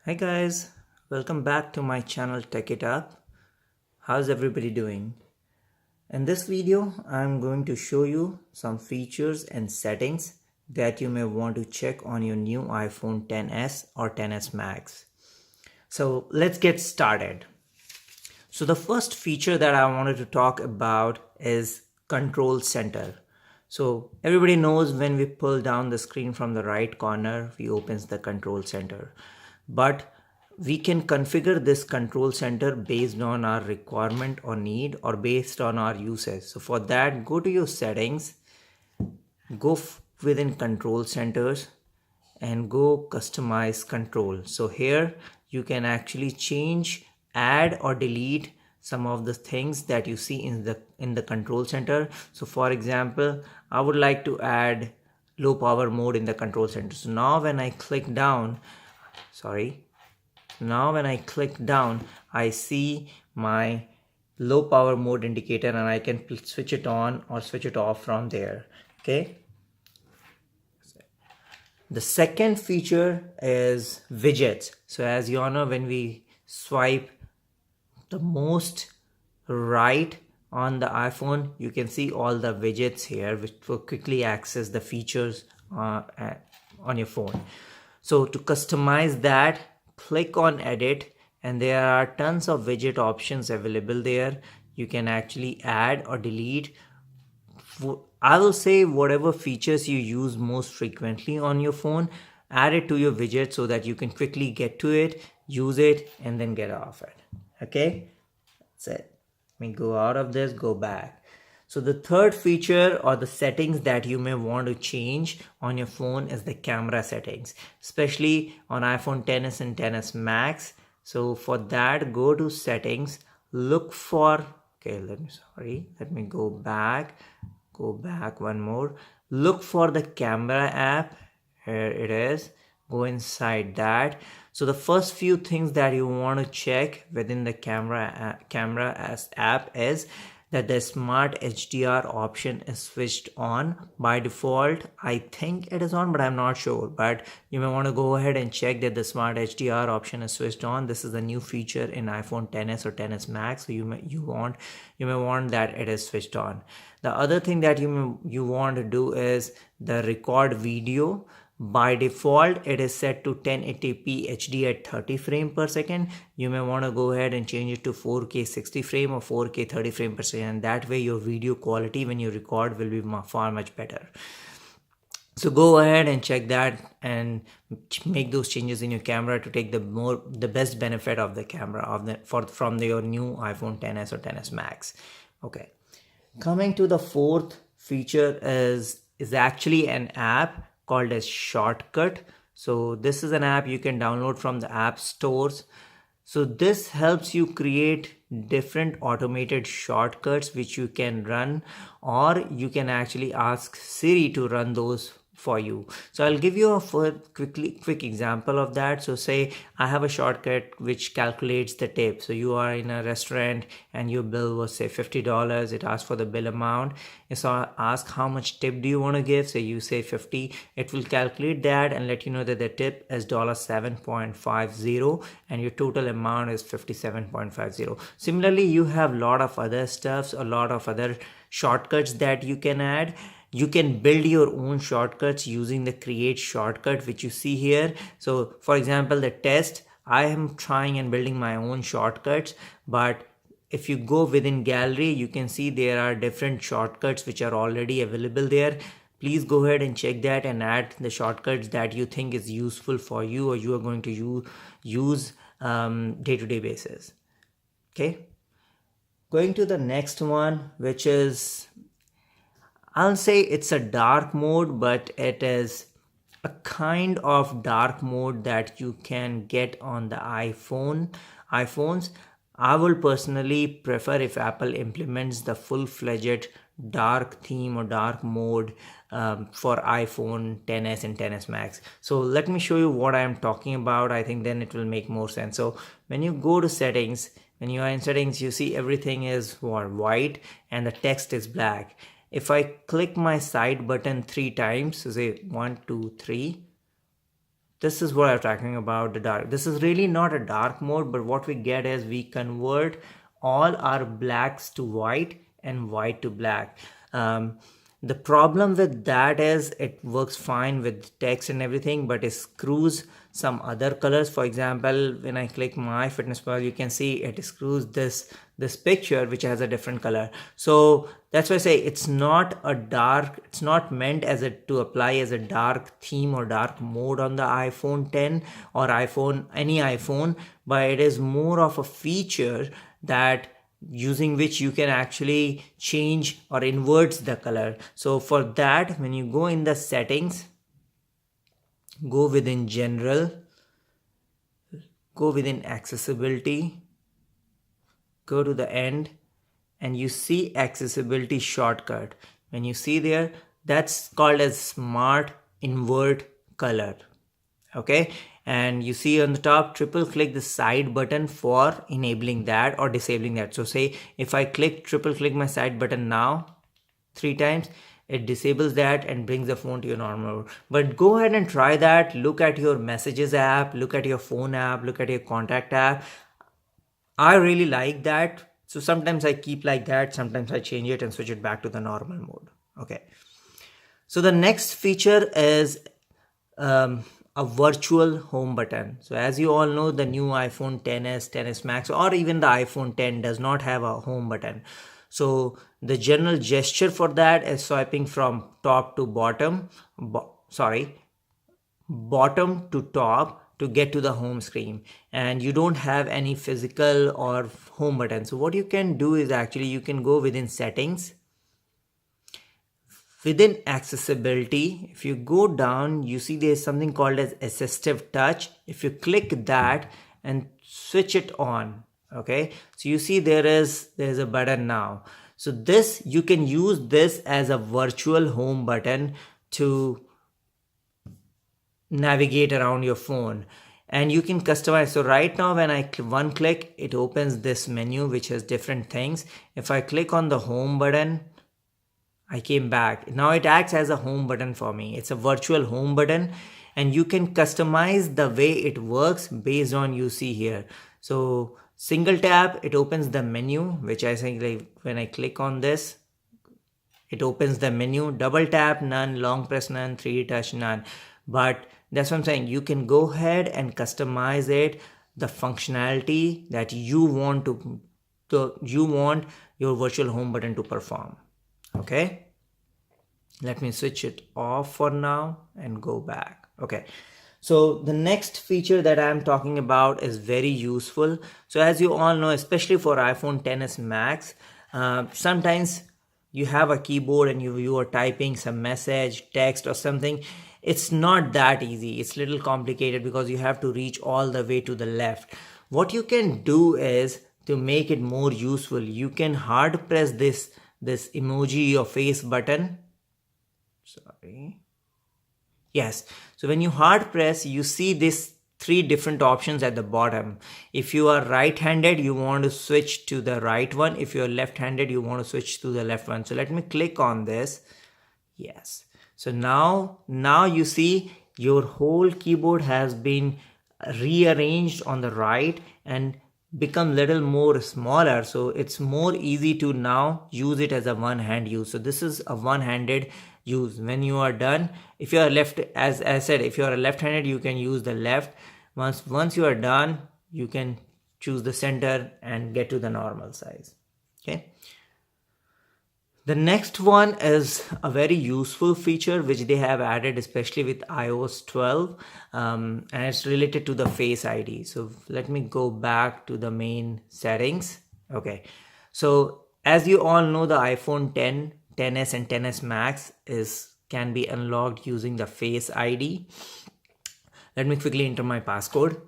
Hi guys, welcome back to my channel Tech It Up. How's everybody doing? In this video, I'm going to show you some features and settings that you may want to check on your new iPhone XS or XS Max. So let's get started. So the first feature that I wanted to talk about is Control Center. So everybody knows when we pull down the screen from the right corner, we opens the Control Center. But we can configure this Control Center based on our requirement or need or based on our usage. So for that, go to your settings, go within Control Centers and go customize control. So here you can actually change, add or delete some of the things that you see in the control center. So for example, I would like to add low power mode in the control center. So now when I click down, I see my low power mode indicator and I can switch it on or switch it off from there. Okay. The second feature is widgets. So as you all know, when we swipe the most right on the iPhone, you can see all the widgets here which will quickly access the features on your phone. So to customize that, click on edit and there are tons of widget options available there. You can actually add or delete. I will say whatever features you use most frequently on your phone, add it to your widget so that you can quickly get to it, use it, and then get off it. Okay, that's it. Let me go out of this, go back. So the third feature or the settings that you may want to change on your phone is the camera settings, especially on iPhone XS and XS Max. So for that, go to settings, look for, let me go back one more. Look for the camera app. Here it is. Go inside that. So the first few things that you want to check within the camera app is that the smart HDR option is switched on by default. I think it is on, but I'm not sure. But you may want to go ahead and check that the smart HDR option is switched on. This is a new feature in iPhone XS or XS Max. So you may want that it is switched on. The other thing that you want to do is the record video. By default, it is set to 1080p HD at 30 frame per second. You may want to go ahead and change it to 4K 60 frame or 4K 30 frame per second. That way your video quality when you record will be far much better. So go ahead and check that and make those changes in your camera to take the best benefit of the camera from your new iPhone XS or XS Max. Okay. Coming to the fourth feature is actually an app called as Shortcut. So this is an app you can download from the app stores. So this helps you create different automated shortcuts which you can run, or you can actually ask Siri to run those for you. So I'll give you a quick example of that. So say I have a shortcut which calculates the tip. So you are in a restaurant and your bill was say $50. It asks for the bill amount. So I ask how much tip do you want to give. So you say 50. It will calculate that and let you know that the tip is $7.50 and your total amount is $57.50. Similarly, you have a lot of other stuffs, a lot of other shortcuts that you can add. You can build your own shortcuts using the create shortcut which you see here. So for example, the test, I am trying and building my own shortcuts, but if you go within gallery, you can see there are different shortcuts which are already available there. Please go ahead and check that and add the shortcuts that you think is useful for you or you are going to use day-to-day basis. Okay. Going to the next one, which is, I'll say it's a dark mode, but it is a kind of dark mode that you can get on the iPhones. I will personally prefer if Apple implements the full-fledged dark theme or dark mode for iPhone XS and XS Max. So let me show you what I am talking about. I think then it will make more sense. So when you go to settings, when you are in settings, you see everything is white and the text is black. If I click my side button 3 times, so say 1, 2, 3, This is what I'm talking about, the dark. This is really not a dark mode, but what we get is we convert all our blacks to white and white to black. The problem with that is it works fine with text and everything, but it screws some other colors. For example, when I click my fitness pal, you can see it screws this picture which has a different color. So that's why I say it's not a dark, it's not meant as a to apply as a dark theme or dark mode on the iPhone 10 or iPhone, any iPhone, but it is more of a feature that using which you can actually change or invert the color. So for that, when you go in the settings, go within general, go within accessibility, go to the end, and you see accessibility shortcut. When you see there, that's called as smart invert color. Okay, and you see on the top, triple click the side button for enabling that or disabling that. So say if I triple click my side button now 3 times, it disables that and brings the phone to your normal mode. But go ahead and try that. Look at your messages app, look at your phone app, look at your contact app. I really like that. So sometimes I keep like that, sometimes I change it and switch it back to the normal mode. Okay, so the next feature is a virtual home button. So as you all know, the new iPhone 10s, 10s Max, or even the iPhone 10 does not have a home button. So the general gesture for that is swiping from top to bottom, bottom to top to get to the home screen, and you don't have any physical or home button. So what you can do is actually you can go within settings, within accessibility. If you go down, you see there's something called as assistive touch. If you click that and switch it on, okay, so you see there's a button now. So this, you can use this as a virtual home button to navigate around your phone, and you can customize. So right now when I one click, it opens this menu which has different things. If I click on the home button, I came back. Now it acts as a home button for me. It's a virtual home button, and you can customize the way it works based on you see here. So single tap, it opens the menu, which I think like when I click on this, it opens the menu. Double tap, none. Long press, none. 3D touch, none. But that's what I'm saying. You can go ahead and customize it, the functionality that you want you want your virtual home button to perform. Okay, let me switch it off for now and go back. Okay, so the next feature that I'm talking about is very useful. So as you all know, especially for iPhone 10s Max, sometimes you have a keyboard and you are typing some message, text or something. It's not that easy. It's a little complicated because you have to reach all the way to the left. What you can do is, to make it more useful, you can hard press this emoji or face button. Sorry. Yes. So when you hard press, you see this 3 different options at the bottom. If you are right-handed, you want to switch to the right one. If you are left-handed, you want to switch to the left one. So let me click on this. Yes. So now you see your whole keyboard has been rearranged on the right and become little more smaller, so it's more easy to now use it as a one-hand use. So this is a one-handed use. When you are done, if you are left, as I said, if you are left-handed, you can use the left. Once you are done, you can choose the center and get to the normal size. Okay, the next one is a very useful feature which they have added, especially with iOS 12, and it's related to the Face ID. So let me go back to the main settings. Okay, so as you all know, the iPhone 10, 10s and 10s Max can be unlocked using the Face ID. Let me quickly enter my passcode.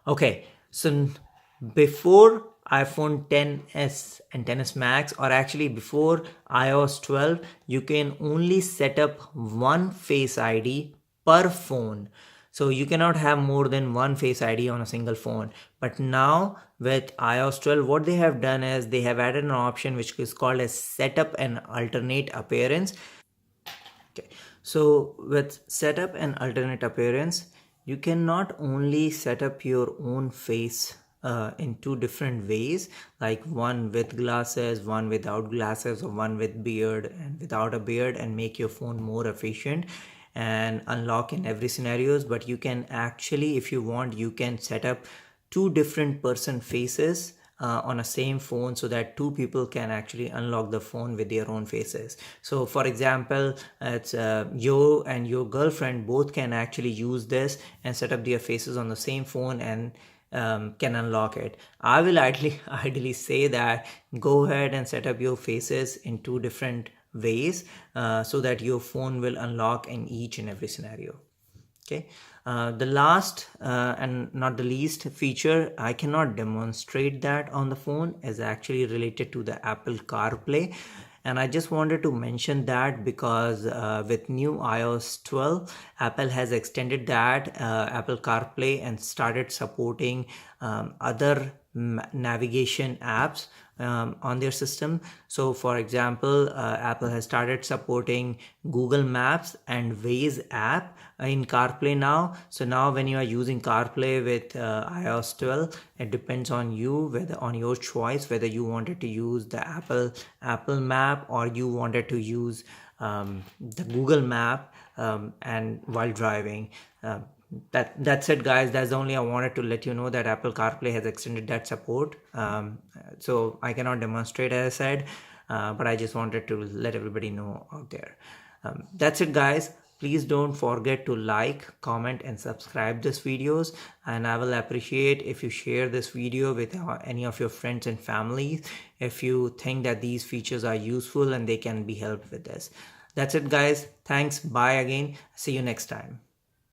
Okay, so before iPhone 10s and 10s Max, or actually before iOS 12, you can only set up one Face ID per phone. So you cannot have more than one Face ID on a single phone. But now with iOS 12, what they have done is they have added an option which is called as setup an alternate appearance. Okay. So with setup and alternate appearance, you can not only set up your own face in two different ways, like one with glasses, one without glasses, or one with beard and without a beard, and make your phone more efficient and unlock in every scenarios. But you can actually, if you want, you can set up two different person faces on a same phone, so that two people can actually unlock the phone with their own faces. So for example, it's you and your girlfriend both can actually use this and set up their faces on the same phone and can unlock it. I will ideally say that go ahead and set up your faces in two different ways, so that your phone will unlock in each and every scenario. Okay, the last and not the least feature, I cannot demonstrate that on the phone, is actually related to the Apple CarPlay. And I just wanted to mention that because with new iOS 12, Apple has extended that Apple CarPlay and started supporting other navigation apps on their system. So for example, Apple has started supporting Google Maps and Waze app in CarPlay now. So now when you are using CarPlay with iOS 12, it depends on you, whether on your choice, whether you wanted to use the Apple map, or you wanted to use the Google map and while driving. That's it, guys. That's only I wanted to let you know that Apple CarPlay has extended that support. So I cannot demonstrate, as I said, but I just wanted to let everybody know out there. That's it, guys. Please don't forget to like, comment, and subscribe this videos, and I will appreciate if you share this video with any of your friends and families if you think that these features are useful and they can be helped with this. That's it, guys. Thanks. Bye again. See you next time.